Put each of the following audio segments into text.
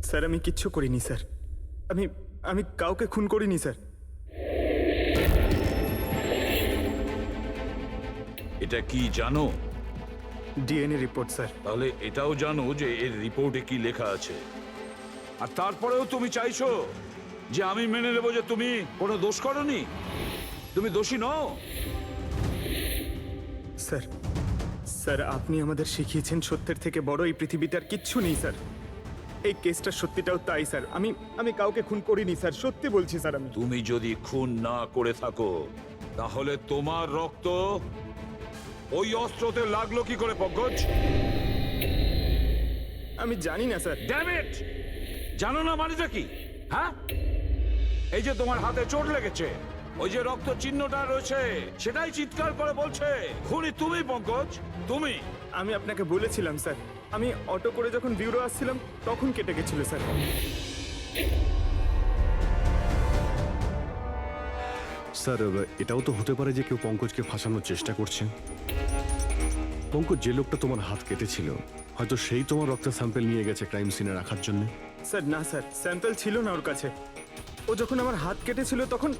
Sir আমি কিচ্ছু করিনি স্যার। আমি আমি কাউকে খুন করিনি স্যার। এটা কি জানো? DNA report sir. তাহলে এটাও জানো যে এর রিপোর্টে কি লেখা আছে। আর তারপরেও তুমি চাইছো যে আমি মেনে নেবো যে তুমি কোনো দোষ করনি, তুমি দোষী নও। স্যার স্যার আপনি আমাদের শিখিয়েছেন সত্যের থেকে বড় এই পৃথিবীতে আর কিচ্ছু নেই স্যার। এই কেসটার সত্যিটাও তাই স্যার। আমি কাউকে খুন করিনি স্যার, সত্যি বলছি স্যার। তুমি যদি খুন না করে থাকো তাহলে তোমার রক্ত ওই অস্ত্রতে লাগলো কি করে পঙ্কজ? আমি জানি না স্যার। Damn it! জানো না মানেটা কি? হ্যাঁ, এই যে তোমার হাতে চোট লেগেছে, ওই যে রক্ত চিহ্নটা রয়েছে, সেটাই চিৎকার করে বলছে খুনি তুমি পঙ্কজ, তুমি। আমি আপনাকে বলেছিলাম স্যার, আমি অটো করে যখন বিউরো আসছিলাম তখন কেটে গেছিল স্যার। স্যার এটাও তো হতে পারে যে কেউ পঙ্কজকে ফাঁসানোর চেষ্টা করছে। পঙ্কজ, যে লোকটা তোমার হাত কেটেছিল হয়তো সেই তোমার রক্তের স্যাম্পল নিয়ে গেছে ক্রাইম সিনে রাখার জন্য। স্যার না স্যার, স্যাম্পল ছিল না ওর কাছে। ও যখন আমার হাত কেটেছিল তখন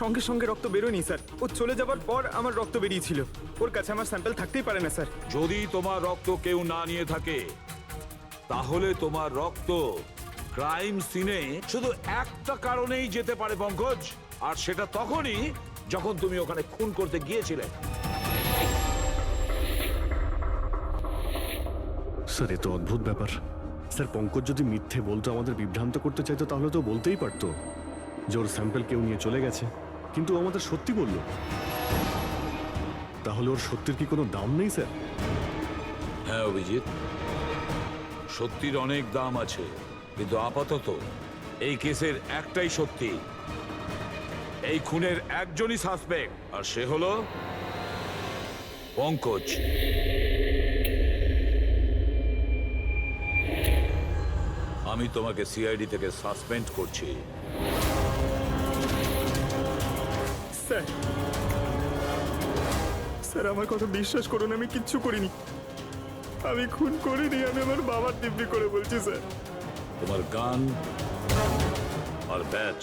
সঙ্গে সঙ্গে রক্ত বেরোয়নি স্যার। ও চলে যাবার পর আমার রক্ত বেরিয়েছিল। ওর কাছে আমার স্যাম্পল থাকতেই পারে না স্যার। যদি তোমার রক্ত কেউ না নিয়ে থাকে তাহলে তোমার রক্ত ক্রাইম সিনে শুধু একটা কারণেই যেতে পারে পঙ্কজ, আর সেটা তখনই যখন তুমি ওখানে খুন করতে গিয়েছিলে। স্যার এ তো অদ্ভুত ব্যাপার। স্যার পঙ্কজ যদি মিথ্যে বলতো, আমাদের বিভ্রান্ত করতে চাইতো, তাহলে তো বলতেই পারতো যে ওর স্যাম্পল কেউ নিয়ে চলে গেছে, কিন্তু ও আমাদের সত্যি বলল। তাহলে ওর সত্যির কি কোনো দাম নেই স্যার? হ্যাঁ অভিজিৎ, সত্যির অনেক দাম আছে, কিন্তু আপাতত এই কেসের একটাই সত্যি, এই খুনের একজনই সাসপেক্ট, আর সে হলো পঙ্কজ। আমি তোমাকে সিআইডি থেকে সাসপেন্ড করছি। স্যার স্যার আমার কথা বিশ্বাস করুন, আমি কিচ্ছু করিনি। আমি খুন করিনি, আমি আমার বাবার দিব্যি করে বলছি স্যার। তোমার গান আর ব্যাচ।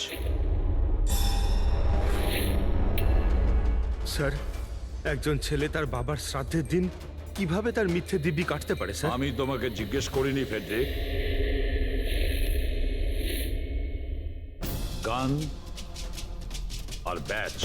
স্যার, একজন ছেলে তার বাবার শ্রাদ্ধের দিন কিভাবে তার মিথ্যে দিব্যি কাটতে পারে স্যার? আমি তোমাকে জিজ্ঞেস করিনি ফেডরিক। গান আর ব্যাচ।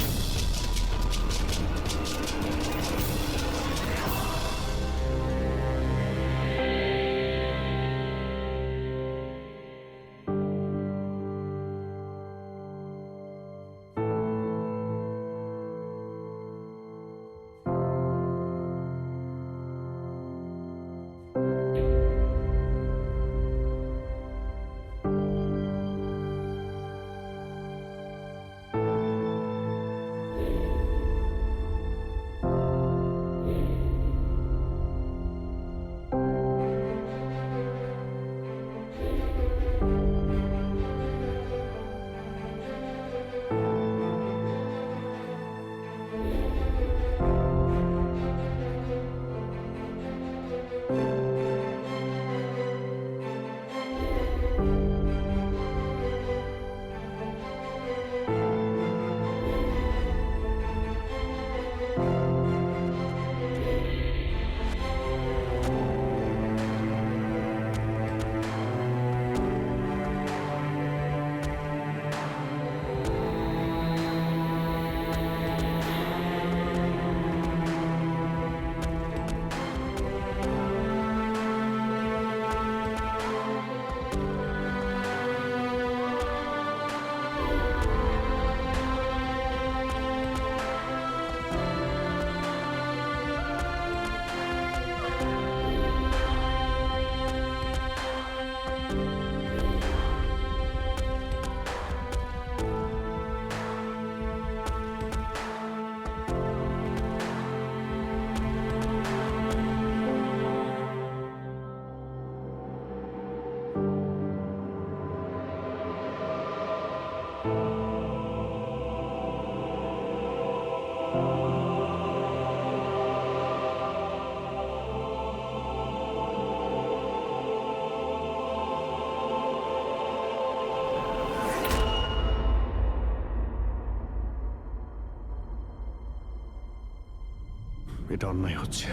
এটা অন্যায় হচ্ছে,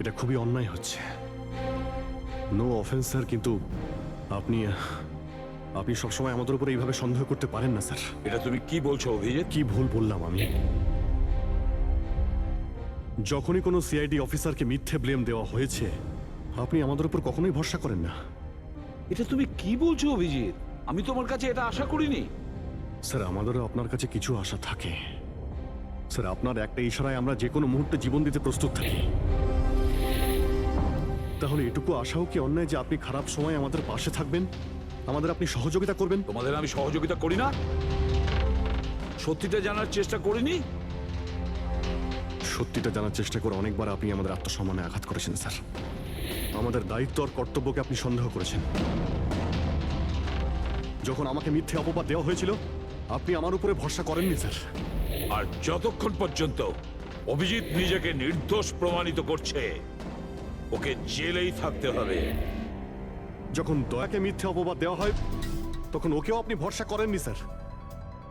এটা খুবই অন্যায় হচ্ছে। নো অফেন্স স্যার, কিন্তু আপনি আপনি সবসময় আমাদের উপরে এইভাবে সন্দেহ করতে পারেন না স্যার। এটা তুমি কি বলছো অভিজিৎ? কি ভুল বললাম আমি? যখনই কোনো সিআইডি অফিসারকে মিথ্যে ব্লেম দেওয়া হয়েছে, আপনি আমাদের উপর কখনোই ভরসা করেন না। এটা তুমি কি বলছো অভিজিৎ? আমি তোমার কাছে এটা আশা করিনি। স্যার, আমাদেরও আপনার কাছে কিছু আশা থাকে স্যার। আপনার একটা ইশারায় আমরা যে কোনো মুহূর্তে জীবন দিতে প্রস্তুত থাকি। তাহলে এটুকু আশাও কি অন্যায় যে আপনি খারাপ সময় আমাদের পাশে থাকবেন, আমাদের আপনি সহযোগিতা করবেন? তোমাদের আমি সহযোগিতা করি না? সত্যিটা জানার চেষ্টা করিনি? সত্যিটা জানার চেষ্টা করে অনেকবার আপনি আমাদের আত্মসম্মানে আঘাত করেছেন স্যার। আমাদের দায়িত্ব আর কর্তব্যকে আপনি সন্দেহ করেছেন। যখন আমাকে মিথ্যে অপবাদ দেওয়া হয়েছিল, আপনি আমার উপরে ভরসা করেননি স্যার। আর যতক্ষণ পর্যন্ত অভিজিৎ নিজেকে নির্দোষ প্রমাণিত করছে, ওকে জেলেই থাকতে হবে। যখন দয়াকে মিথ্যে অপবাদ দেওয়া হয়, তখন ওকেও আপনি ভরসা করেননি স্যার।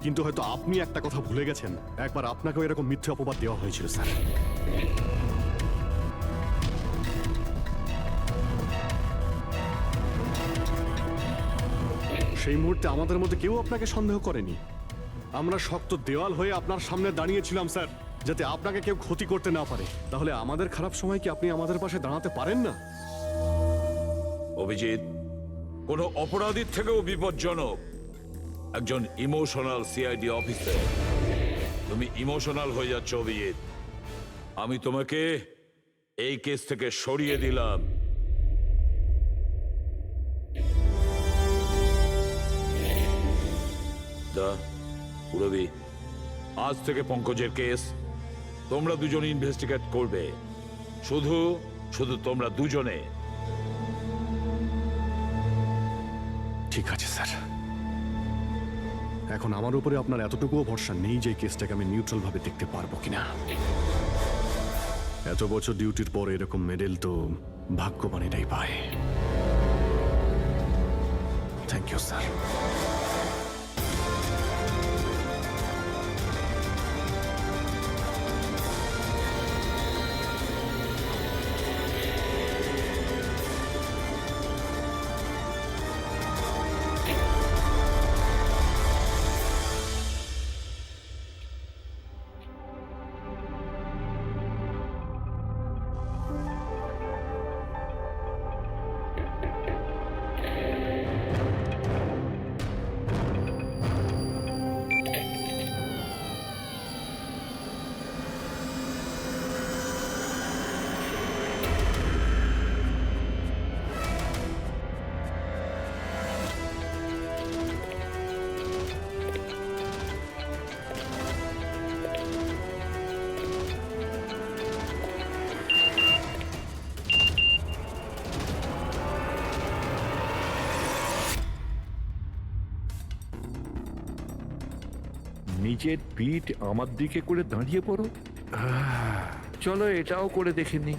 কিন্তু হয়তো আপনি একটা কথা ভুলে গেছেন, একবার আপনাকেও এরকম মিথ্যে অপবাদ দেওয়া হয়েছিল স্যার। সেই মুহূর্তে আমাদের মধ্যে কেউ আপনাকে সন্দেহ করেনি। আমরা শক্ত দেওয়াল হয়ে আপনার সামনে দাঁড়িয়েছিলাম স্যার, যাতে আপনাকে কেউ ক্ষতি করতে না পারে। তাহলে আমাদের খারাপ সময় কি আপনি আমাদের পাশে দাঁড়াতে পারেন না? অভিজিৎ কোনো অপরাধীর থেকেও বিপজ্জনক একজন ইমোশনাল সিআইডি অফিসার। তুমি ইমোশনাল হয়ে যাচ্ছ অভিজিৎ। আমি তোমাকে এই কেস থেকে সরিয়ে দিলাম। পুরবি, আজ থেকে পঙ্কজের কেস তোমরা দুজন ইনভেস্টিগেট করবে। শুধু শুধু তোমরা দুজনে। ঠিক আছে স্যার। এখন আমার উপরে আপনার এতটুকুও ভরসা নেই যে এই কেসটাকে আমি নিউট্রাল ভাবে দেখতে পারবো কিনা। এত বছর ডিউটির পর এরকম মেডেল তো ভাগ্যবানেরাই পায়। Thank you sir. নিজের পিঠ আমার দিকে করে দাঁড়িয়ে পড়ো। চলো এটাও করে দেখে নি।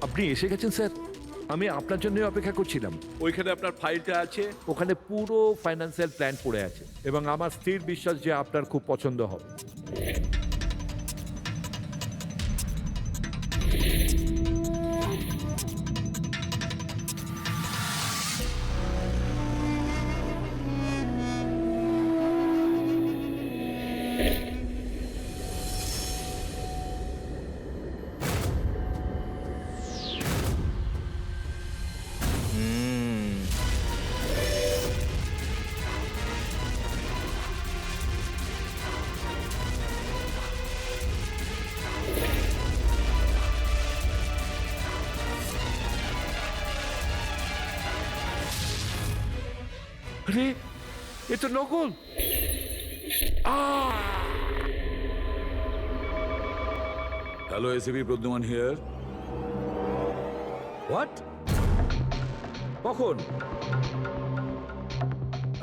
আপনি এসে গেছেন স্যার। আমি আপনার জন্য অপেক্ষা করছিলাম। ওইখানে আপনার ফাইলটা আছে, ওখানে পুরো ফাইন্যান্সিয়াল প্ল্যান পড়ে আছে এবং আমার স্থির বিশ্বাস যে আপনার খুব পছন্দ হবে। আরে এ তো নকল। Hello, ACP Pradyuman here. What? কখন?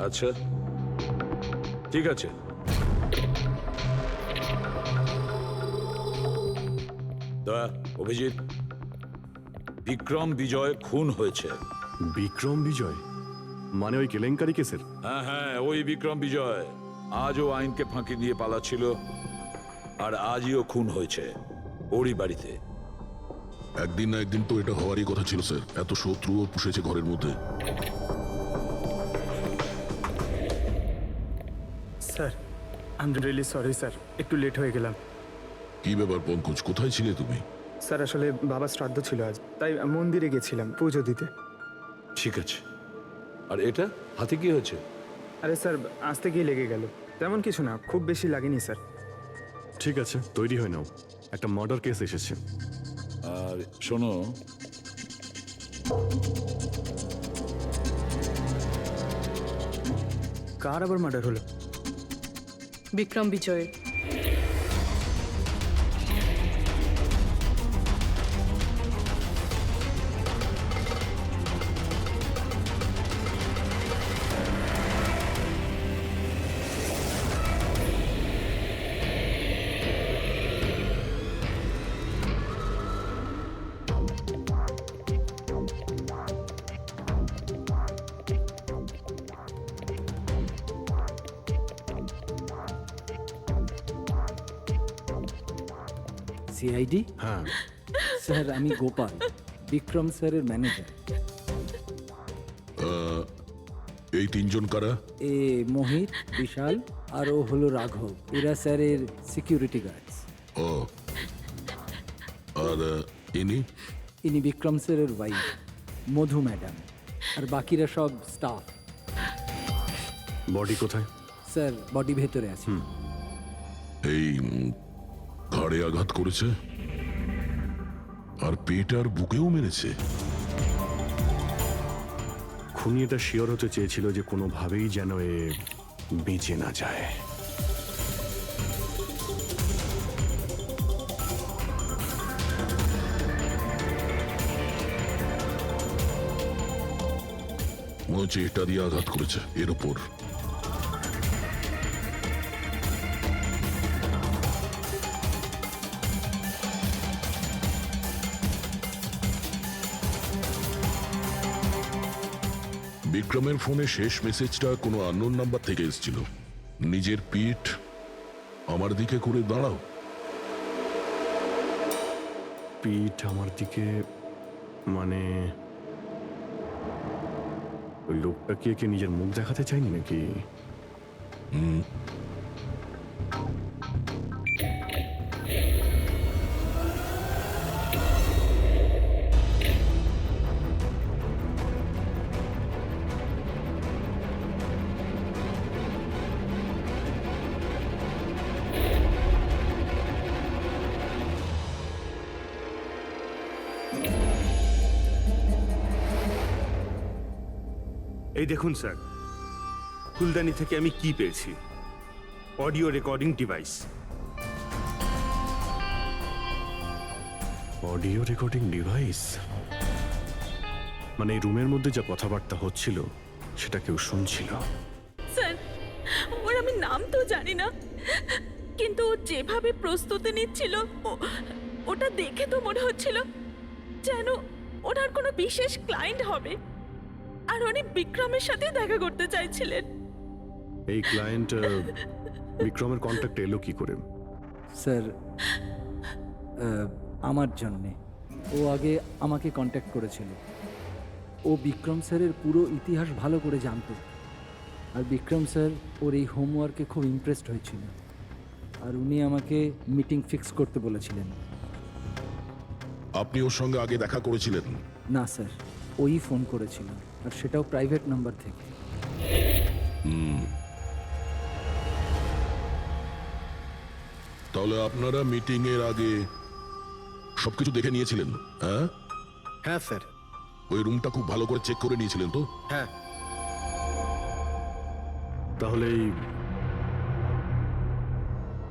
আচ্ছা, ঠিক আছে, তা অভিজিৎ, বিক্রম বিজয় খুন হয়েছে। বিক্রম বিজয় মানে ওই কেলেঙ্কারি কেসের? হ্যাঁ হ্যাঁ, ওই বিক্রম বিজয় আজও আইনকে ফাঁকি দিয়ে পালাচ্ছিল, আর আজও খুন হয়েছে ওরই বাড়িতে। একদিন না একদিন তো এটা হওয়ারই কথা ছিল স্যার, এত শত্রুও পুষেছে ঘরের মধ্যে। Sir I am really sorry sir, একটু লেট হয়ে গেলাম। কি ব্যাপার পঙ্কজ, কোথায় ছিলে তুমি? স্যার আসলে বাবার শ্রাদ্ধ ছিল আজ, তাই মন্দিরে গেছিলাম পুজো দিতে। ঠিক আছে, আর এটা হাতে কি হয়েছে? আরে স্যার আসতে গিয়ে লেগে গেল, তেমন কিছু না, খুব বেশি লাগেনি স্যার। ঠিক আছে, তৈরি হয়ে নাও, একটা মার্ডার কেস এসেছে। আর শোনো, কার আবার মার্ডার হলো? বিক্রম বিজয়ের। সিআইডি হ্যাঁ, স্যার, আমি গোপাল, বিক্রম স্যারের ম্যানেজার। এই তিনজন কারা? এ মোহিত, বিশাল আর ও হলো রাঘব, এরা স্যারের সিকিউরিটি গার্ডস। ও, আর ইনি? ইনি বিক্রম স্যারের ওয়াইফ মধু ম্যাডাম, আর বাকিরা সব স্টাফ। বডি কোথায়? স্যার বডি ভেতরে আছে। এই ঘাড়ে আঘাত করেছে আর পেট আর বুকেও মেরেছে। খুনি এটা শিওর হতে চেয়েছিল যে কোনোভাবেই যেন এ বেঁচে না যায়। মনে হচ্ছে এটা দিয়ে আঘাত করেছে এর ওপর। বিক্রমের ফোনে শেষ মেসেজটা কোনো আননোন নাম্বার থেকে এসেছিল। নিজের পিঠ আমার দিকে করে দাঁড়াও। পিঠ আমার দিকে মানে ওই লোকটা কি একে নিজের মুখ দেখাতে চায়নি নাকি? এই দেখুন স্যার, ফুলদানি থেকে আমি কি পেয়েছি, audio recording device. Audio recording device মানে এই রুমের মধ্যে যা কথাবার্তা হচ্ছিল সেটা কেউ শুনছিল। স্যার, ওর আমি নাম তো জানি না, কিন্তু ও যেভাবে প্রস্তুতি নিচ্ছিল ওটা দেখে তো মনে হচ্ছিল যেন ওনার কোনো বিশেষ ক্লায়েন্ট হবে, আর উনি বিক্রমের সাথে দেখা করতে চাইছিলেন। এই ক্লায়েন্ট বিক্রমের কন্ট্যাক্ট এলো কি করে? স্যার আমার জন্যে ও আগে আমাকে কন্ট্যাক্ট করেছিল। ও বিক্রম স্যারের পুরো ইতিহাস ভালো করে জানতো, আর বিক্রম স্যার ওর এই হোমওয়ার্কে খুব ইমপ্রেসড হয়েছিল, আর উনি আমাকে মিটিং ফিক্স করতে বলেছিলেন। আপনি ওর সঙ্গে আগে দেখা করেছিলেন? না স্যার, ওই ফোন করেছিল, আর সেটাও প্রাইভেট নাম্বার থেকে। তাহলে আপনারা মিটিং এর আগে সবকিছু দেখে নিয়েছিলেন? হ্যাঁ হ্যাঁ স্যার। ওই রুমটা খুব ভালো করে চেক করে নিয়েছিলেন তো? হ্যাঁ। তাহলে এই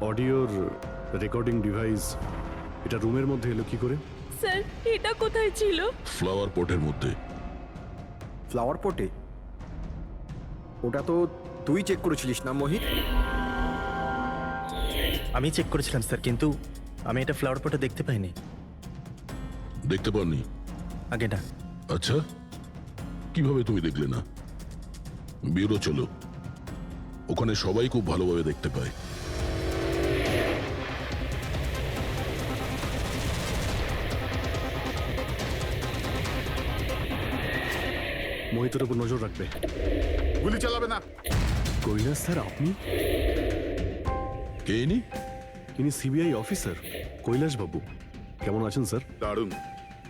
অডিওর রেকর্ডিং ডিভাইস এটা রুমের মধ্যে এলো কি করে? স্যার, এটা কোথায় ছিল? ফ্লাওয়ার পটের মধ্যে। ফ্লাওয়ার পটে? ওটা তো তুই চেক করেছিলিস না মোহিত? আমি চেক করেছিলাম স্যার, কিন্তু আমি এটা ফ্লাওয়ার পটে দেখতে পাইনি। দেখতে পাননি? আগে না। আচ্ছা, কিভাবে তুমি দেখলে না? ব্যুরো চলো, ওখানে সবাই খুব ভালোভাবে দেখতে পায়। মোহিতের উপর নজর রাখবে। গুলি চালাবে না। কৈলাস স্যার, আপনি? কে ইনি? ইনি সিবিআই অফিসার কৈলাস বাবু। কেমন আছেন স্যার? দারুণ।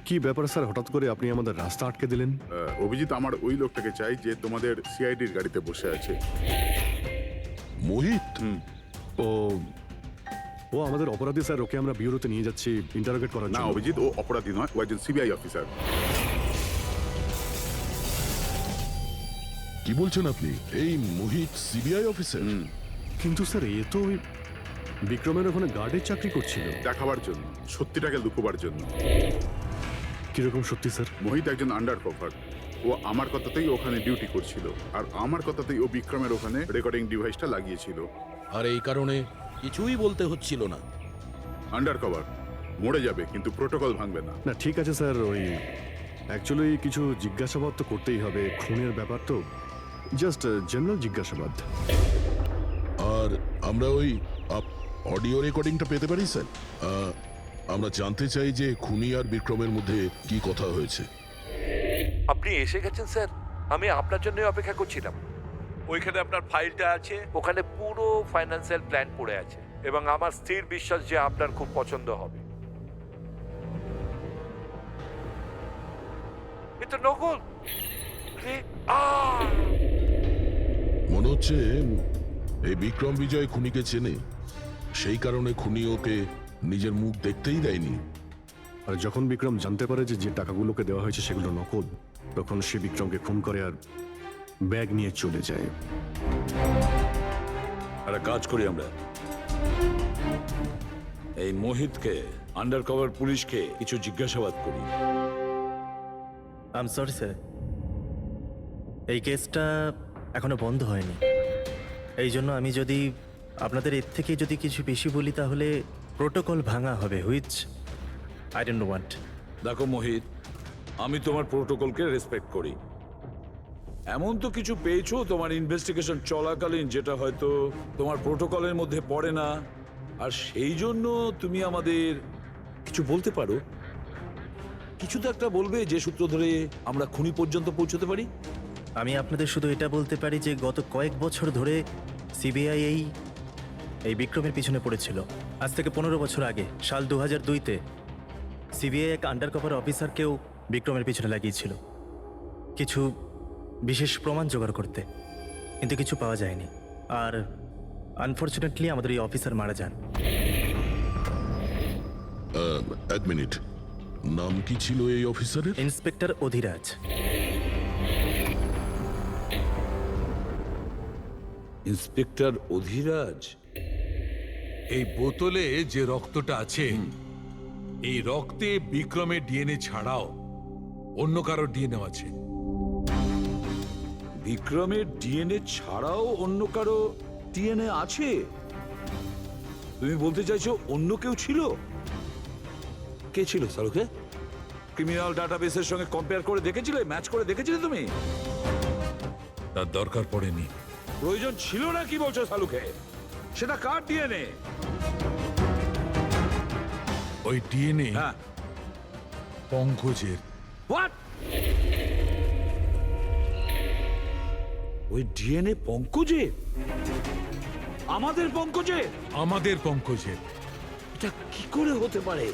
কি ব্যাপার স্যার, হঠাৎ করে আপনি আমাদের রাস্তা আটকে দিলেন? অভিজিৎ আমার ওই লোকটাকে চাই যে তোমাদের সিআইডির গাড়িতে বসে আছে। মোহিত? ও ও আমাদের অপরাধী স্যার, ওকে আমরা ব্যুরোতে নিয়ে যাচ্ছি ইন্টারোগেট করার না জন্য। অভিজিৎ, ও অপরাধী নয়, ও একজন সিবিআই অফিসার। কি বলছেন আপনি? এই মোহিত সিবিআই অফিসার? কিন্তু স্যার, এ তো ওই বিক্রমের ওখানে গার্ডের চাকরি করছিল। দেখাবার জন্য, সত্যিটাকে লুকোবার জন্য। কিরকম সত্যি স্যার? মোহিত একজন আন্ডার কভার। ও আমার কথাতেই ওখানে ডিউটি করছিল, আর আমার কথাতেই ও বিক্রমের ওখানে রেকর্ডিং ডিভাইসটা লাগিয়েছিল। আর এই কারণে কিছুই বলতে হচ্ছিল না। আন্ডার কভার মরে যাবে কিন্তু প্রোটোকল ভাঙবে না। না ঠিক আছে স্যার, ওই অ্যাকচুয়ালি কিছু জিজ্ঞাসাবাদ তো করতেই হবে, খুনের ব্যাপার তো, জাস্ট জেনারেল জিজ্ঞাসাবাদ। আর আমরা ওই অডিও রেকর্ডিংটা পেতে পারি স্যার? আমরা জানতে চাই যে খুনি আর বিক্রমের মধ্যে কি কথা হয়েছে। আপনি এসে গেছেন স্যার, আমি আপনার জন্য অপেক্ষা করছিলাম। ওইখানে আপনার ফাইলটা আছে, ওখানে পুরো ফাইন্যান্সিয়াল প্ল্যান পড়ে আছে, এবং আমার স্থির বিশ্বাস যে আপনার খুব পছন্দ হবে। এটা নকল। আরে, মনে হচ্ছে এই বিক্রম বিজয় খুনিকে চেনে, সেই কারণে খুনি ওকে নিজের মুখ দেখতেই দেয়নি। আর যখন বিক্রম জানতে পারে যে যে টাকাগুলোকে দেওয়া হয়েছে সেগুলো নকল, তখন সে বিক্রমকে খুন করে আর ব্যাগ নিয়ে চলে যায়। একটা কাজ করি আমরা, এই মোহিতকে, আন্ডার কভার পুলিশকে কিছু জিজ্ঞাসাবাদ করি। আই এম সরি স্যার, এই কেসটা এখনো বন্ধ হয়নি। এই জন্য আমি যদি আপনাদের এর থেকে যদি কিছু বেশি বলি তাহলে প্রোটোকল ভাঙা হবে, হুইচ আই ডোন্ট ওয়ান্ট। দেখো মোহিত, আমি তোমার প্রোটোকলকে রেসপেক্ট করি। এমন তো কিছু পেয়েছো তোমার ইনভেস্টিগেশন চলাকালীন যেটা হয়তো তোমার প্রোটোকলের মধ্যে পড়ে না, আর সেই জন্য তুমি আমাদের কিছু বলতে পারো। কিছু তো একটা বলবে যে সূত্র ধরে আমরা খুনি পর্যন্ত পৌঁছতে পারি। আমি আপনাদের শুধু এটা বলতে পারি যে গত কয়েক বছর ধরে সিবিআই এই বিক্রমের পিছনে পড়েছিল। আজ থেকে 15 বছর আগে, সাল 2002-তে সিবিআই এক আন্ডার কভার অফিসারকেও বিক্রমের পিছনে লাগিয়েছিল কিছু বিশেষ প্রমাণ জোগাড় করতে, কিন্তু কিছু পাওয়া যায়নি। আর আনফর্চুনেটলি আমাদের এই অফিসার মারা যান। এক মিনিট, নাম কি ছিল এই অফিসারের? ইন্সপেক্টর অধিরাজ। ইন্সপেক্টর অধিরাজ? এই বোতলে যে রক্তটা আছে, এই রক্তে বিক্রমের ডিএনএ ছাড়াও অন্য কারো ডিএনএ আছে। বিক্রমের ডিএনএ ছাড়াও অন্য কারো ডিএনএ আছে? তুমি বলতে চাইছো অন্য কেউ ছিল? কে ছিল সালুকে? ক্রিমিনাল ডাটাবেসের সঙ্গে কম্পেয়ার করে দেখেছিলে, ম্যাচ করে দেখেছিলে তুমি? তার দরকার পড়েনি। প্রয়োজন ছিল না কি বলছো সালুকে? সেটা কার ডিএনএ? ওই ডিএনএ হ্যাঁ, পঙ্কজের। হোয়াট? ওই ডিএনএ পঙ্কজের? আমাদের পঙ্কজের? আমাদের পঙ্কজের। এটা কি করে হতে পারে?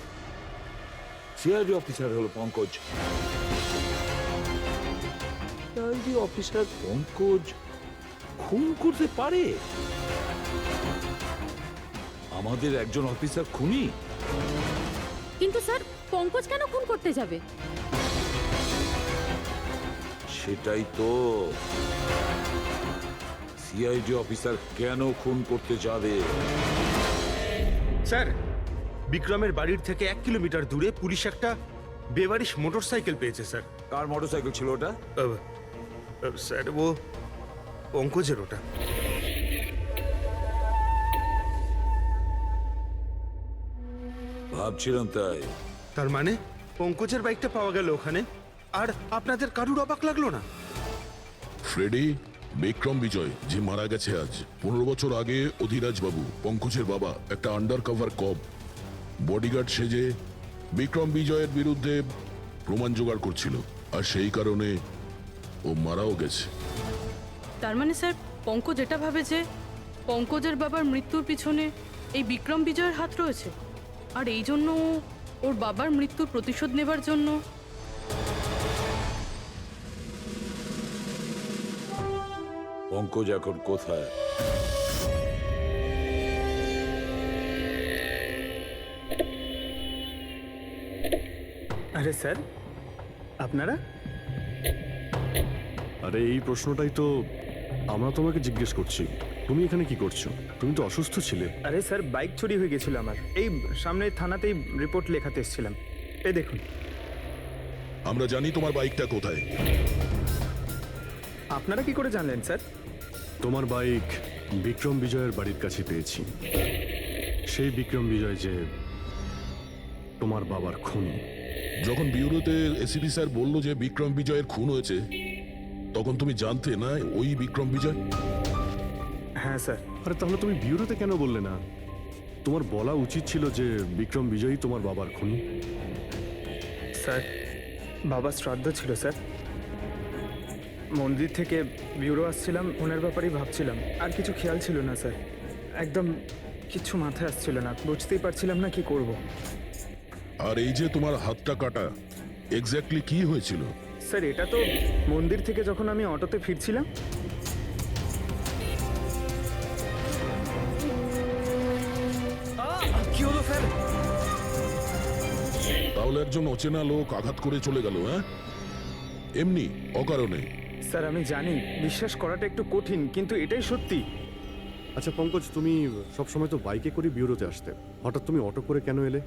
সিআইডি অফিসার হলো পঙ্কজ। সিআইডি অফিসার পঙ্কজ খুন করতে পারে? আমাদের একজন অফিসার খুনি? কিন্তু স্যার, পঙ্কজ কেন খুন করতে যাবে? সেটাই তো, সিআইডি অফিসার কেন খুন করতে যাবে? স্যার, বিক্রমের বাড়ির থেকে 1 কিলোমিটার দূরে পুলিশ একটা বেবারিশ মোটরসাইকেল পেয়েছে স্যার। কার মোটরসাইকেল ছিল ওটা? স্যার, ও পঙ্কজের ওটা। ভাবছিলাম তাই। তার মানে পঙ্কজের বাইকটা পাওয়া গেল ওখানে, আর আপনাদের কারুর অবাক লাগলো না? ফ্রেডি, বিক্রম বিজয় যে মারা গেছে আজ 15 বছর আগে, অধিরাজ বাবু পঙ্কজের বাবা একটা আন্ডার কভার কব বডিগার্ড সেজে বিক্রম বিজয়ের বিরুদ্ধে প্রমাণ জোগাড় করছিল, আর সেই কারণে ও মারাও গেছে। তার মানে স্যার পঙ্কজ এটা ভাবে যে পঙ্কজের বাবার মৃত্যুর পিছনে এই বিক্রম বিজয়ের হাত রয়েছে, আর এই জন্য ওর বাবার মৃত্যুর প্রতিশোধ নেবার জন্য। পঙ্কজ এখন কোথায়? আরে স্যার, আপনারা? আরে এই প্রশ্নটাই তো আমরা তোমাকে জিজ্ঞেস করছি। তুমি এখানে কি করছো? তুমি তো অসুস্থ ছিলে। আরে স্যার, বাইক চুরি হয়ে গেছিল আমার। এই সামনে থানাতেই রিপোর্ট লেখাতে এসেছিলাম। এই দেখুন। আমরা জানি তোমার বাইকটা কোথায়। আপনারা কি করে জানলেন স্যার? তোমার বাইক বিক্রম বিজয়ের বাড়ির কাছে পেয়েছি। সেই বিক্রম বিজয় যে তোমার বাবার খুনি। যখন বিউরোতে এসিপি স্যার বলল যে বিক্রম বিজয়ের খুন হয়েছে, তখন তুমি জানতে না ওই বিক্রম বিজয়? হ্যাঁ স্যার। আরে তাহলে তুমি বিউরোতে কেন বললে না? তোমার বলা উচিত ছিল যে বিক্রম বিজয়ই তোমার বাবার খুনি। স্যার, বাবার শ্রাদ্ধ ছিল স্যার। মন্দির থেকে বিউরো আসছিলাম, ওনার ব্যাপারেই ভাবছিলাম, আর কিছু খেয়াল ছিল না স্যার। একদম কিচ্ছু মাথায় আসছিল না, বুঝতেই পারছিলাম না কি করব। আর এই যে তোমার হাতটা কাটা, এক্স্যাক্টলি কি হয়েছিল? স্যার, এটা তো মন্দির থেকে যখন আমি অটোতে ফিরছিলাম। কি হলো স্যার? তাহলে একজন অচেনা লোক আঘাত করে চলে গেল, হ্যাঁ? এমনি অকারণে? স্যার আমি জানি বিশ্বাস করাটা একটু কঠিন, কিন্তু এটাই সত্যি। আচ্ছা পঙ্কজ, তুমি সবসময় তো বাইকে করে বিউরোতে আসতে, হঠাৎ তুমি অটো করে কেন এলে?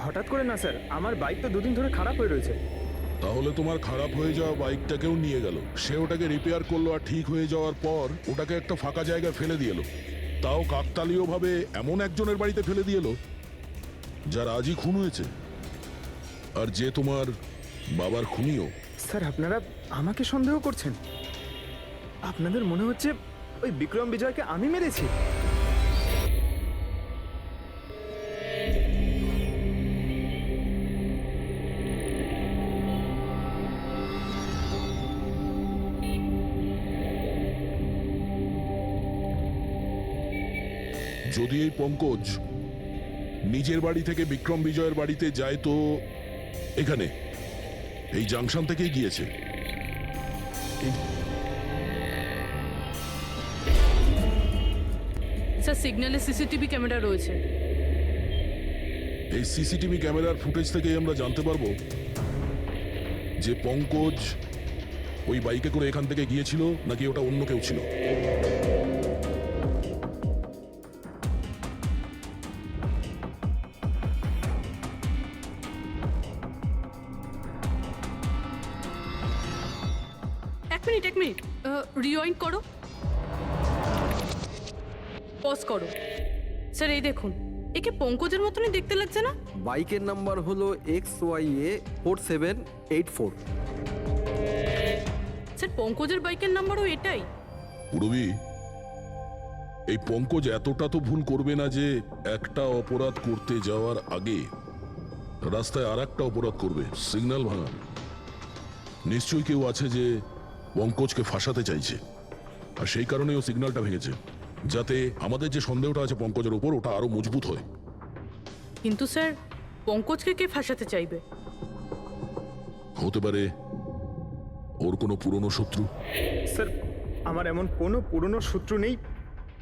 হঠাৎ করে না স্যার, আমার বাইক তো দুদিন ধরে খারাপ হয়ে রয়েছে। তাহলে তোমার খারাপ হয়ে যাওয়া বাইকটাকেও নিয়ে গেল, সে ওটাকে রিপেয়ার করলো, আর ঠিক হয়ে যাওয়ার পর ওটাকে একটা ফাঁকা জায়গায় ফেলে দিয়ে এলো, তাও কাকতালীয় ভাবে এমন একজনের বাড়িতে ফেলে দিয়ে এলো যার আজই খুন হয়েছে, আর যে তোমার বাবার খুনিও। স্যার, আপনারা আমাকে সন্দেহ করছেন? আপনাদের মনে হচ্ছে ওই বিক্রম বিজয়কে আমি মেরেছি? যদি এই পঙ্কজ নিজের বাড়ি থেকে বিক্রম বিজয়ের বাড়িতে যায়, তো এখানে এই জাংশন থেকেই গিয়েছে। স্যার, সিগন্যালে সিসিটিভি ক্যামেরা রয়েছে। এই সিসিটিভি ক্যামেরার ফুটেজ থেকেই আমরা জানতে পারবো যে পঙ্কজ ওই বাইকে করে এখান থেকে গিয়েছিল নাকি ওটা অন্য কেউ ছিল। এক মিনিট রিওয়াইন্ড করো, পজ করো। স্যার এই দেখুন, একে পঙ্কজের মতনই দেখতে লাগছে না? বাইকের নাম্বার হলো XYA4784। স্যার, পঙ্কজের বাইকের নাম্বারও এটাই। পুরবি, এই পঙ্কজ এতটা তো ভুল করবে না যে একটা অপরাধ করতে যাওয়ার আগে রাস্তায় আর একটা অপরাধ করবে, সিগন্যাল ভাঙা। নিশ্চয়ই কেউ আছে যে পঙ্কজকে ফাঁসাতে চাইছে, আর সেই কারণেই ও সিগন্যালটা ভেঙেছে, যাতে আমাদের যে সন্দেহটা আছে পঙ্কজের উপর, ওটা আরো মজবুত হয়। কিন্তু স্যার, পঙ্কজকে কে ফাঁসাতে চাইবে? হতে পারে ওর কোনো পুরনো শত্রু। স্যার, আমার এমন কোনো পুরনো শত্রু নেই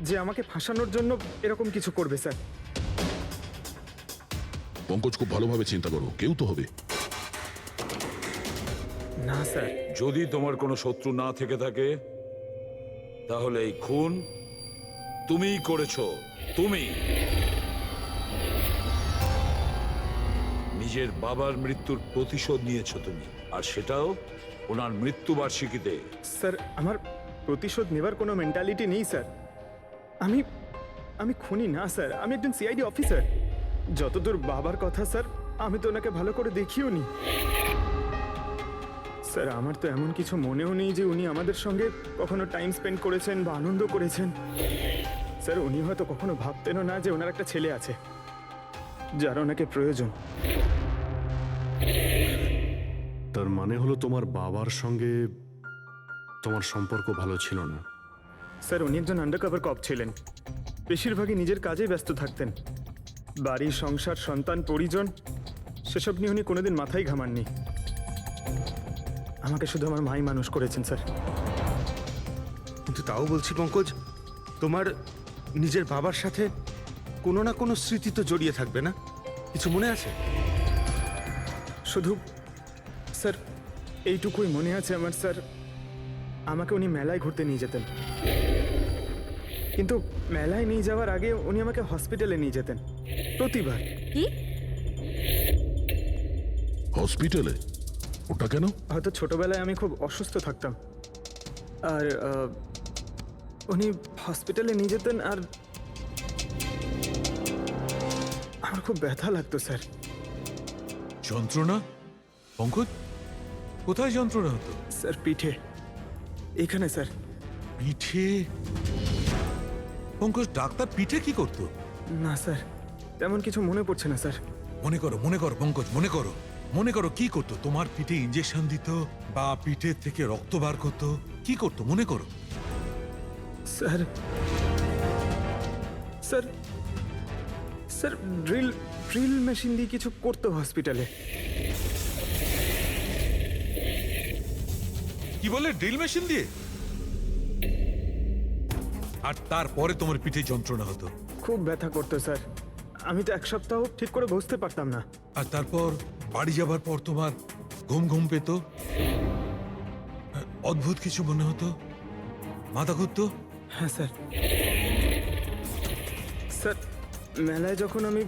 যে আমাকে ফাঁসানোর জন্য এরকম কিছু করবে স্যার। পঙ্কজ, খুব ভালোভাবে চিন্তা করো, কেউ তো হবে। না স্যার। যদি তোমার কোনো শত্রু না থেকে থাকে, তাহলে এই খুন তুমিই করেছো। তুমি নিজের বাবার মৃত্যুর প্রতিশোধ নিয়েছো তুমি, আর সেটাও ওনার মৃত্যুবার্ষিকীতে। স্যার, আমার প্রতিশোধ নেবার কোনো মেন্টালিটি নেই স্যার। আমি খুনি না স্যার, আমি একজন সিআইডি অফিসার। যতদূর বাবার কথা স্যার, আমি তো ওনাকে ভালো করে দেখিও নি। স্যার আমার তো এমন কিছু মনেও নেই যে উনি আমাদের সঙ্গে কখনো টাইম স্পেন্ড করেছেন বা আনন্দ করেছেন। স্যার উনি হয়তো কখনো ভাবতেনও না যে ওনার একটা ছেলে আছে যার ওনাকে প্রয়োজন। তার মানে হলো তোমার বাবার সঙ্গে তোমার সম্পর্ক ভালো ছিল না? স্যার উনি একজন আন্ডারকভার কপ ছিলেন, বেশিরভাগই নিজের কাজেই ব্যস্ত থাকতেন। বাড়ি, সংসার, সন্তান, পরিজন সেসব নিয়ে উনি কোনোদিন মাথায় ঘামাননি। আমাকে শুধু আমার মাই মানুষ করেছেন স্যার। কিন্তু তাও বলছি পঙ্কজ, তোমার নিজের বাবার সাথে কোনো না কোনো স্মৃতি তো জড়িয়ে থাকবে না? কিছু মনে আছে? শুধু স্যার এইটুকুই মনে আছে আমার স্যার, আমাকে উনি মেলায় ঘুরতে নিয়ে যেতেন, কিন্তু মেলায় নিয়ে যাওয়ার আগে উনি আমাকে হসপিটালে নিয়ে যেতেন প্রতিবার। কি? হসপিটালে? ওটা কেন? হয়তো ছোটবেলায় আমি খুব অসুস্থ থাকতাম, আর উনি হসপিটালে নিয়ে যেতেন, আর আমার খুব ব্যথা লাগতো স্যার। যন্ত্রণা? পঙ্কজ, কোথায় যন্ত্রণা হতো? স্যার পিঠে, এখানে স্যার। পিঠে? পঙ্কজ, ডাক্তার পিঠে কি করতো? না স্যার, তেমন কিছু মনে পড়ছে না স্যার। মনে করো, মনে করো পঙ্কজ, মনে করো, মনে করো কি করতো? তোমার পিঠে ইঞ্জেকশন দিত বা পিঠের থেকে রক্ত বার করতো? কি করতো মনে করো? Sir sir sir drill drill machine দিয়ে কিছু করতো হসপিটালে। কি বলে, ড্রিল মেশিন দিয়ে? আর তারপরে তোমার পিঠে যন্ত্রণা হতো? খুব ব্যথা করতো স্যার, আমি তো এক সপ্তাহ ঠিক করে বসতে পারতাম না। আর তারপর বাড়ি যাবার পর তোমার ঘুম ঘুম পেত, অদ্ভুত কিছু মনে হতো, মাথা ঘুরতো? হ্যাঁ স্যার। স্যার মেলায় যখন আমি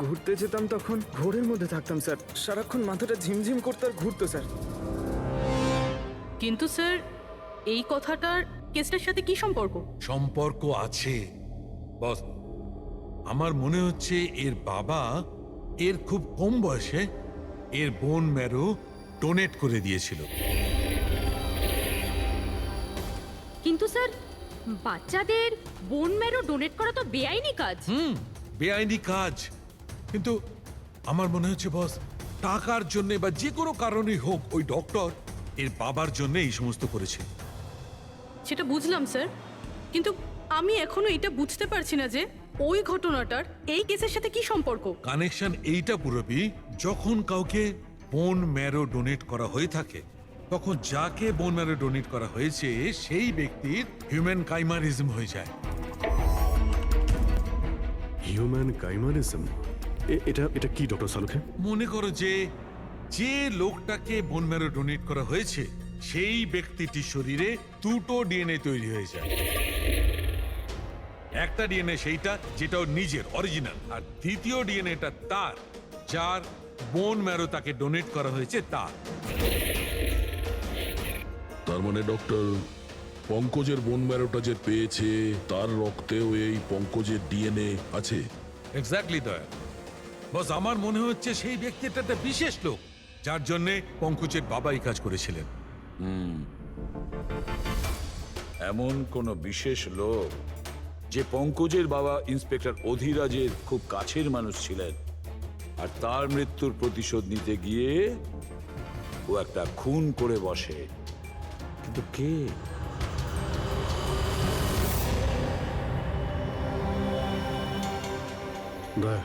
ঘুরতে যেতাম তখন ঘোরের মধ্যে থাকতাম স্যার, সারাক্ষণ মাথাটা ঝিমঝিম করতে আর ঘুরতো স্যার। কিন্তু স্যার এই কথাটার কেসটার সাথে কি সম্পর্ক? সম্পর্ক আছে বস। আমার মনে হচ্ছে এর বাবা এর খুব কম বয়সে এর বোন ম্যারো ডোনেট করে দিয়েছিল। কিন্তু স্যার বাচ্চাদের বোন ম্যারো ডোনেট করা তো বেআইনি কাজ। বেআইনি কাজ, কিন্তু আমার মনে হচ্ছে বস টাকার জন্য বা যে কোনো কারণেই হোক ওই ডক্টর এর বাবার জন্য এই সমস্ত করেছে। সেটা বুঝলাম স্যার, কিন্তু আমি এখনো এটা বুঝতে পারছি না যে ওই ঘটনাটার এই কেসের সাথে কি সম্পর্ক। কানেকশন এইটা পুরোপুরি, যখন কাউকে বোন ম্যারো ডোনেট করা হয়ে থাকে তখন যাকে বোন ম্যারো ডোনেট করা হয়েছে সেই ব্যক্তির হিউম্যান কাইমারিজম হয়ে যায়। হিউম্যান কাইমারিজম? এটা এটা কি ডক্টর সালুখে? মনে করো যে যে লোকটাকে বোন ম্যারো ডোনেট করা হয়েছে সেই ব্যক্তিটির শরীরে দুটো ডিএনএ তৈরি হয়ে যায়। একটা ডিএনএ সেইটা যেটা ওর নিজের অরিজিনাল, আর দ্বিতীয় ডিএনএটা তার যার বোন ম্যারো তাকে ডোনেট করা হয়েছে তার। তার মানে ডক্টর, পঙ্কজের বোন ম্যারোটা যে পেয়েছে তার রক্তেও এই পঙ্কজের ডিএনএ আছে? এক্স্যাক্টলি দয়া বস, আমার মনে হচ্ছে সেই ব্যক্তিটা একটা বিশেষ লোক যার জন্য পঙ্কজের বাবা এই কাজ করেছিলেন। এমন কোন বিশেষ লোক যে পঙ্কজের বাবা ইন্সপেক্টর অধিরাজের খুব কাছের মানুষ ছিলেন, আর তার মৃত্যুর প্রতিশোধ নিতে গিয়ে ও একটা খুন করে বসে। কিন্তু কে? Daya.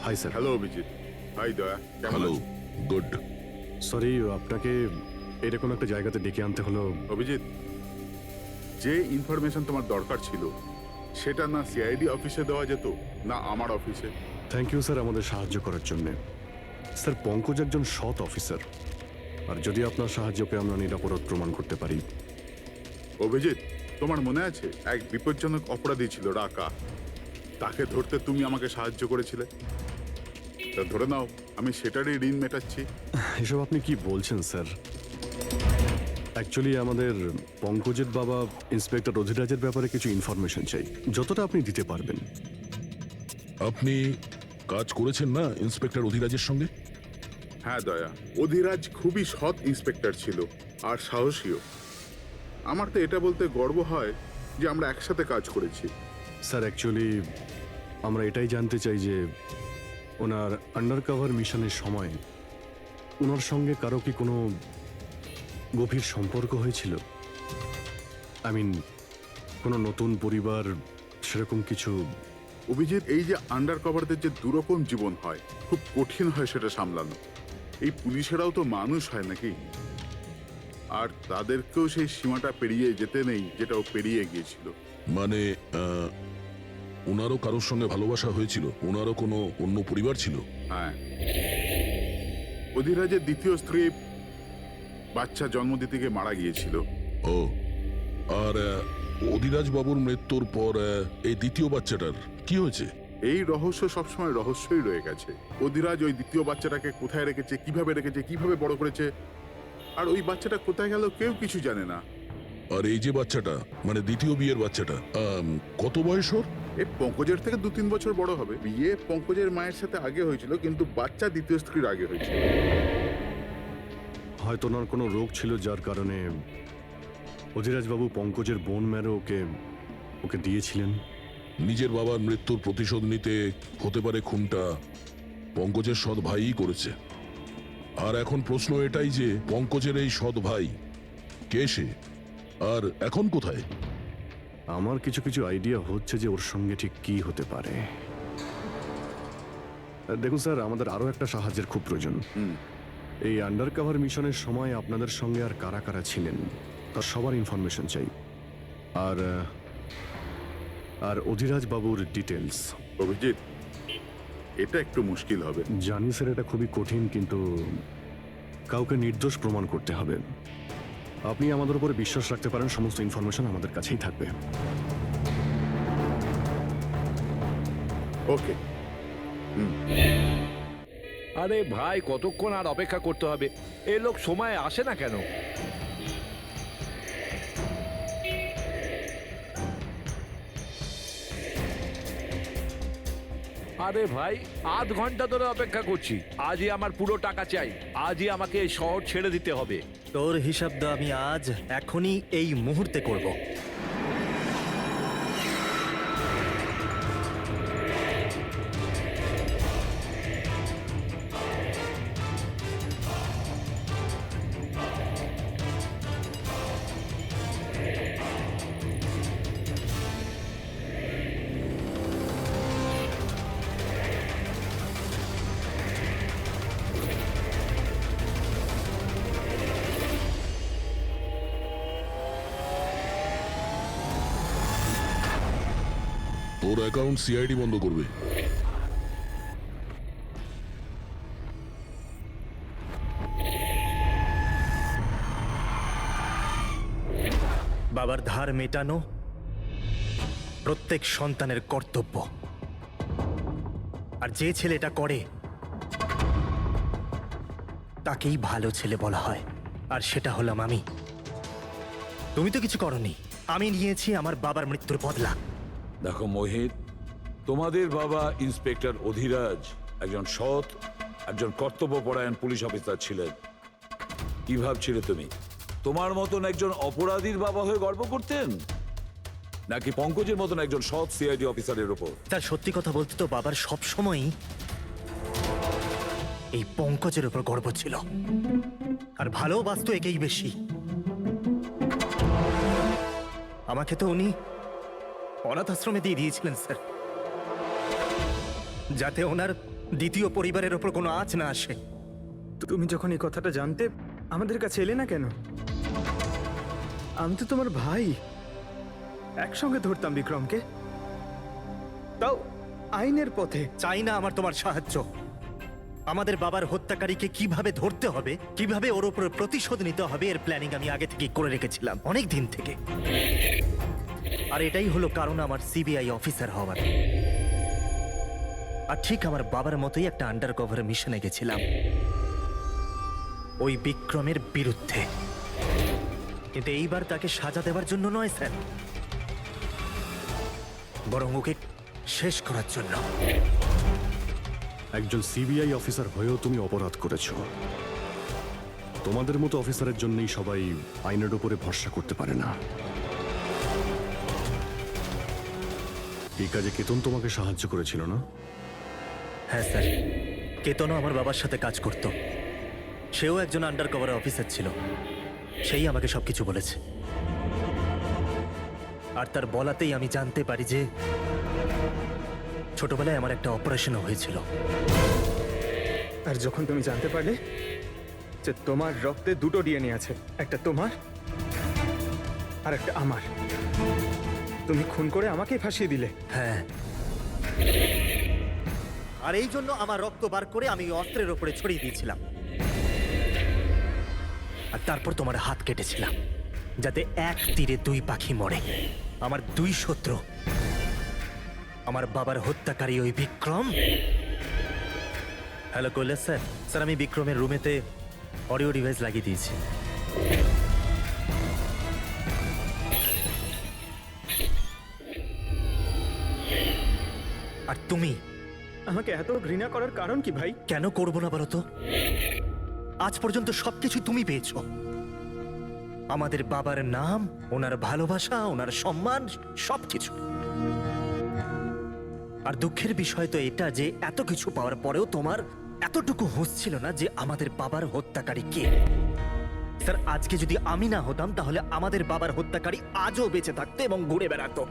Hi sir. Hello Abhijit. Hi Daya, কেমন হ্যালো, আছো? গুড। সরি, আপনাকে এরকম একটা জায়গাতে ডেকে আনতে হলো। অভিজিৎ, যে ইনফরমেশন তোমার দরকার ছিল সেটা না সিআইডি অফিসে দেওয়া যেত না আমার অফিসে? থ্যাংক ইউ স্যার আমাদের সাহায্য করার জন্যে। স্যার পঙ্কজ একজন সৎ অফিসার, আর যদি আপনার সাহায্যকে আমরা নিরাপরাধ প্রমাণ করতে পারি। অভিজিৎ, তোমার মনে আছে এক বিপজ্জনক অপরাধী ছিল রাকা, তাকে ধরতে তুমি আমাকে সাহায্য করেছিলে। তা ধরে নাও আমি সেটারই ঋণ মেটাচ্ছি। এসব আপনি কি বলছেন স্যার? অ্যাকচুয়ালি আমাদের পঙ্কজের বাবা ইন্সপেক্টর অধিরাজের ব্যাপারে কিছু ইনফরমেশন চাই, যতটা আপনি দিতে পারবেন। আপনি কাজ করেছেন না ইন্সপেক্টর অধিরাজের সঙ্গে? হ্যাঁ দয়া, অধিরাজ খুবই সৎ ইন্সপেক্টর ছিল আর সাহসীও। আমার তো এটা বলতে গর্ব হয় যে আমরা একসাথে কাজ করেছি। স্যার অ্যাকচুয়ালি আমরা এটাই জানতে চাই যে ওনার আন্ডারকভার মিশনের সময় ওনার সঙ্গে কারো কি কোনো গভীর সম্পর্ক হয়েছিল? আই মিন কোনো নতুন পরিবার সেরকম কিছু? অভিজিৎ, এই যে আন্ডার কভারদের যে দুরকম জীবন হয়, খুব কঠিন হয় সেটা সামলানো। এই পুলিশেরাও তো মানুষ হয় নাকি, আর তাদেরকেও সেই সীমাটা পেরিয়ে যেতে নেই যেটা ও পেরিয়ে গিয়েছিল। মানে ওনারও কারোর সঙ্গে ভালোবাসা হয়েছিল? ওনারও কোনো অন্য পরিবার ছিল? হ্যাঁ, অধিরাজের দ্বিতীয় স্ত্রী বাচ্চা জন্ম দিতে গিয়ে মারা গিয়েছিল। ও, আর অধিরাজ বাবুর মৃত্যুর পর এই দ্বিতীয় বাচ্চাটার কি হয়েছে? এই রহস্য সবসময় রহস্যই রয়ে গেছে। অধিরাজ ওই দ্বিতীয় বাচ্চাটাকে কোথায় রেখেছে, কিভাবে বড় করেছে, আর ওই বাচ্চাটা কোথায় গেল কেউ কিছু জানে না। আর এই যে বাচ্চাটা, মানে দ্বিতীয় বিয়ের বাচ্চাটা, কত বয়স ওর? এ পঙ্কজের থেকে 2-3 বছর বড় হবে। বিয়ে পঙ্কজের মায়ের সাথে আগে হয়েছিল, কিন্তু বাচ্চা দ্বিতীয় স্ত্রীর আগে হয়েছিল। হয়তো ওনার কোনো রোগ ছিল যার কারণে অধিরাজবাবু পঙ্কজের বোন ম্যারো ওকে দিয়েছিলেন। নিজের বাবার মৃত্যুর প্রতিশোধ নিতে হতে পারে খুনটা পঙ্কজের সৎ ভাইই করেছে। আর এখন প্রশ্ন এটাই যে পঙ্কজের এই সৎ ভাই কে সে, আর এখন কোথায়? আমার কিছু কিছু আইডিয়া হচ্ছে যে ওর সঙ্গে ঠিক কি হতে পারে। দেখুন স্যার, আমাদের আরো একটা সাহায্যের খুব প্রয়োজন। এই আন্ডারকভার মিশনের সময় আপনাদের সঙ্গে আর কারা কারা ছিলেন তার সবার ইনফরমেশন চাই, আর অধিরাজ বাবুর ডিটেলস। অভিজিৎ, এটা একটু মুশকিল হবে। জানি স্যার, এটা খুবই কঠিন, কিন্তু কাউকে নির্দোষ প্রমাণ করতে হবে। আপনি আমাদের উপরে বিশ্বাস রাখতে পারেন, সমস্ত ইনফরমেশন আমাদের কাছেই থাকবে। ওকে। আরে ভাই, কতক্ষণ আর অপেক্ষা করতে হবে? এ লোক সময় আসে না কেন? আরে ভাই, আধ ঘন্টা ধরে অপেক্ষা করছি। আজই আমার পুরো টাকা চাই। আজই আমাকে এই শহর ছেড়ে দিতে হবে। তোর হিসাব তো আমি আজ এখনই এই মুহূর্তে করব। তোর অ্যাকাউন্ট সিআইডি বন্ধ করবে। বাবার ধার মেটানো প্রত্যেক সন্তানের কর্তব্য, আর যে ছেলেটা করে তাকেই ভালো ছেলে বলা হয়, আর সেটা হলাম আমি। তুমি তো কিছু করনি, আমি নিয়েছি আমার বাবার মৃত্যুর বদলা। দেখো মোহিত, তোমাদের বাবা ইন্সপেক্টর অধিরাজ একজন সৎ, একজন কর্তব্যপরায়ণ পুলিশ অফিসার ছিলেন। কি ভাবছিলে তুমি তোমার মতন একজন অপরাধীর বাবা হয়ে গর্ব করতেন, নাকি পঙ্কজের মতন একজন সৎ সিআইডি অফিসারের উপর? তার সত্যি কথা বলতে তো বাবার সব সময়ই এই পঙ্কজের উপর গর্ব ছিল, আর ভালোবাসতো একেই বেশি। আমাকে তো উনি অনাথ আশ্রমে দিয়ে দিয়েছিলেন স্যার, যাতে ওনার দ্বিতীয় পরিবারের ওপর কোনো আঁচ না আসে। তুমি যখন এই কথাটা জানতে আমাদের কাছে এলে না কেন? আমি তো তোমার ভাই, একসঙ্গে ধরতাম বিক্রমকে, তাও আইনের পথে। চাই না আমার তোমার সাহায্য। আমাদের বাবার হত্যাকারীকে কিভাবে ধরতে হবে, কিভাবে ওর উপর প্রতিশোধ নিতে হবে, এর প্ল্যানিং আমি আগে থেকে করে রেখেছিলাম, অনেক দিন থেকে। আর এটাই হলো কারণ আমার সিবিআই অফিসার হওয়ার। আর ঠিক আমার বাবার মতোই একটা আন্ডারকভার মিশনে গেছিলাম ওই বিক্রমের বিরুদ্ধে, কিন্তু এইবার তাকে সাজা দেওয়ার জন্য নয় স্যার, বরং ওকে শেষ করার জন্য। একজন সিবিআই অফিসার হয়েও তুমি অপরাধ করেছো। তোমাদের মতো অফিসারের জন্যই সবাই আইনের উপরে ভরসা করতে পারে না। এই কাজে কেতন তোমাকে সাহায্য করেছিল না? হ্যাঁ স্যার, কেতনও আমার বাবার সাথে কাজ করত। সেও একজন আন্ডার কভার অফিসার ছিল। সেই আমাকে সবকিছু বলেছে। আর তার বলাতেই আমি জানতে পারি যে ছোটবেলায় আমার একটা অপারেশনও হয়েছিল। আর যখন তুমি জানতে পারলে যে তোমার রক্তে দুটো ডিএনএ আছে, একটা তোমার আর একটা আমার, তুমি খুন করে আমাকেই ফাঁসিয়ে দিলে। হ্যাঁ, আর এই জন্য আমার রক্ত বার করে আমি ওই অস্ত্রের ওপরে ছড়িয়ে দিয়েছিলাম। আর তারপর তোমার হাত কেটেছিলাম, যাতে এক তীরে দুই পাখি মরে। আমার দুই শত্রু, আমার বাবার হত্যাকারী ওই Vikram. Hello Kailash sir. Sir, আমি বিক্রমের রুমেতে অডিও ডিভাইস লাগিয়ে দিয়েছি। আর তুমি আমাকে এত ঘৃণা করার কারণ কি ভাই? কেন করবো না বলো তো? আজ পর্যন্ত সবকিছু তুমি পেয়েছো। আমাদের বাবার নাম, ওনার ভালোবাসা, ওনার সম্মান, সবকিছু। আর দুঃখের বিষয় তো এটা যে এত কিছু পাওয়ার পরেও তোমার এতটুকু হুঁশ ছিল না যে আমাদের বাবার হত্যাকারী কে। স্যার, আজকে যদি আমি না হতাম তাহলে আমাদের বাবার হত্যাকারী আজও বেঁচে থাকতো এবং ঘুরে বেড়াতো।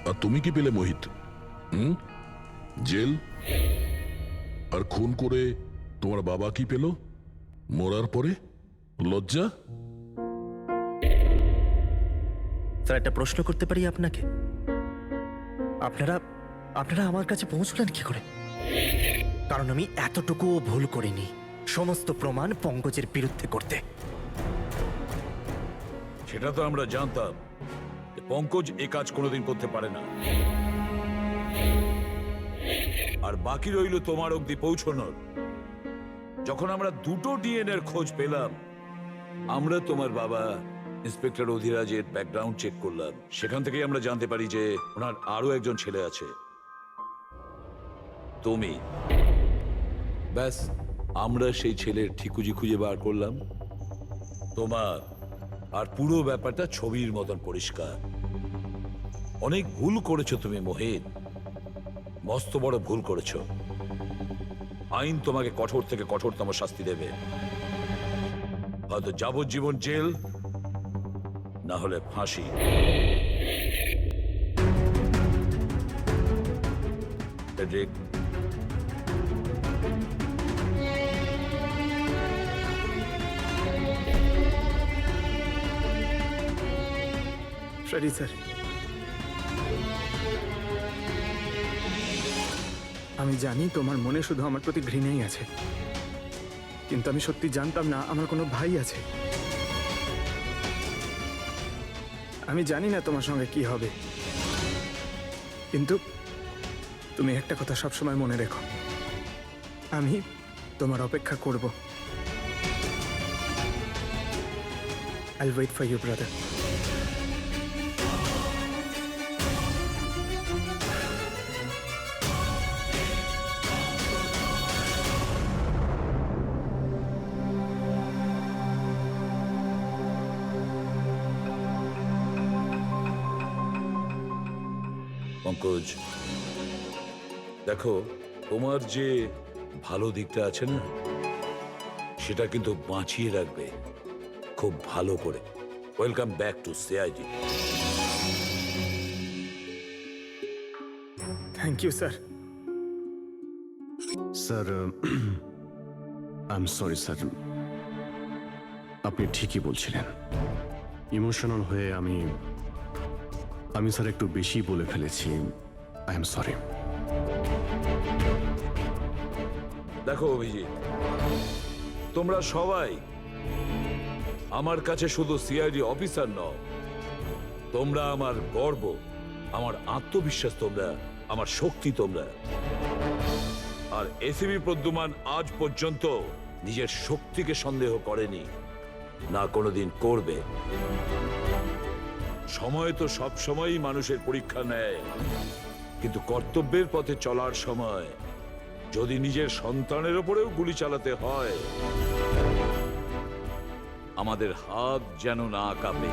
আর তুমি কি পেলে মোহিত? জেল। আর খুন করে তোমার বাবা কি পেল মরার পরে? লজ্জা? স্যার, একটা প্রশ্ন করতে পারি আপনাকে? আপনারা আমার কাছে পৌঁছলেন কি করে? কারণ আমি এতটুকুও ভুল করিনি সমস্ত প্রমাণ পঙ্কজের বিরুদ্ধে করতে। সেটা তো আমরা জানতাম যে পঙ্কজ এ কাজ কোনোদিন করতে পারে না। আর বাকি রইল তোমার অবধি পৌঁছানোর। যখন আমরা দুটো ডিএনএর খোঁজ পেলাম, আমরা তোমার বাবা ইন্সপেক্টর অধিরাজের ব্যাকগ্রাউন্ড চেক করলাম। সেখান থেকেই আমরা জানতে পারি যে ওনার আরো একজন ছেলে আছে, তুমি। ব্যাস, আমরা সেই ছেলের ঠিকুজি খুঁজে বার করলাম তোমার। আর পুরো ব্যাপারটা ছবির মতন পরিষ্কার। অনেক ভুল করেছো তুমি মোহিত, মস্ত বড় ভুল করেছো। আইন তোমাকে কঠোর থেকে কঠোরতম শাস্তি দেবে। হয়তো যাবজ্জীবন জেল, না হলে ফাঁসি। ফ্রেডরিক, সরি স্যার, আমি জানি তোমার মনে শুধু আমার প্রতি ঘৃণাই আছে, কিন্তু আমি সত্যি জানতাম না আমার কোনো ভাই আছে। আমি জানি না তোমার সঙ্গে কি হবে, কিন্তু তুমি একটা কথা সবসময় মনে রেখো, আমি তোমার অপেক্ষা করব। I'll wait for you, brother. Pankaj, দেখো, তোমার যে ভালো দিকটা আছে না, সেটা কিন্তু বাঁচিয়ে রাখবে খুব ভালো করে। Welcome back to CID. Thank you sir. Sir, I am sorry sir, আপনি ঠিকই বলছিলেন। ইমোশনাল হয়ে আমি স্যার একটু বেশি বলে ফেলেছি। I am sorry. দেখো অভিজিৎ, তোমরা সবাই আমার কাছে শুধু সিআইডি অফিসার নও, তোমরা আমার গর্ব, আমার আত্মবিশ্বাস, তোমরা আমার শক্তি। তোমরা আর এসিবি প্রদ্যুমান আজ পর্যন্ত নিজের শক্তিকে সন্দেহ করেনি, না কোনোদিন করবে। সময় তো সব সময়ই মানুষের পরীক্ষা নেয়, কিন্তু কর্তব্যের পথে চলার সময় যদি নিজের সন্তানের ওপরেও গুলি চালাতে হয়, আমাদের হাত যেন না কাঁপে।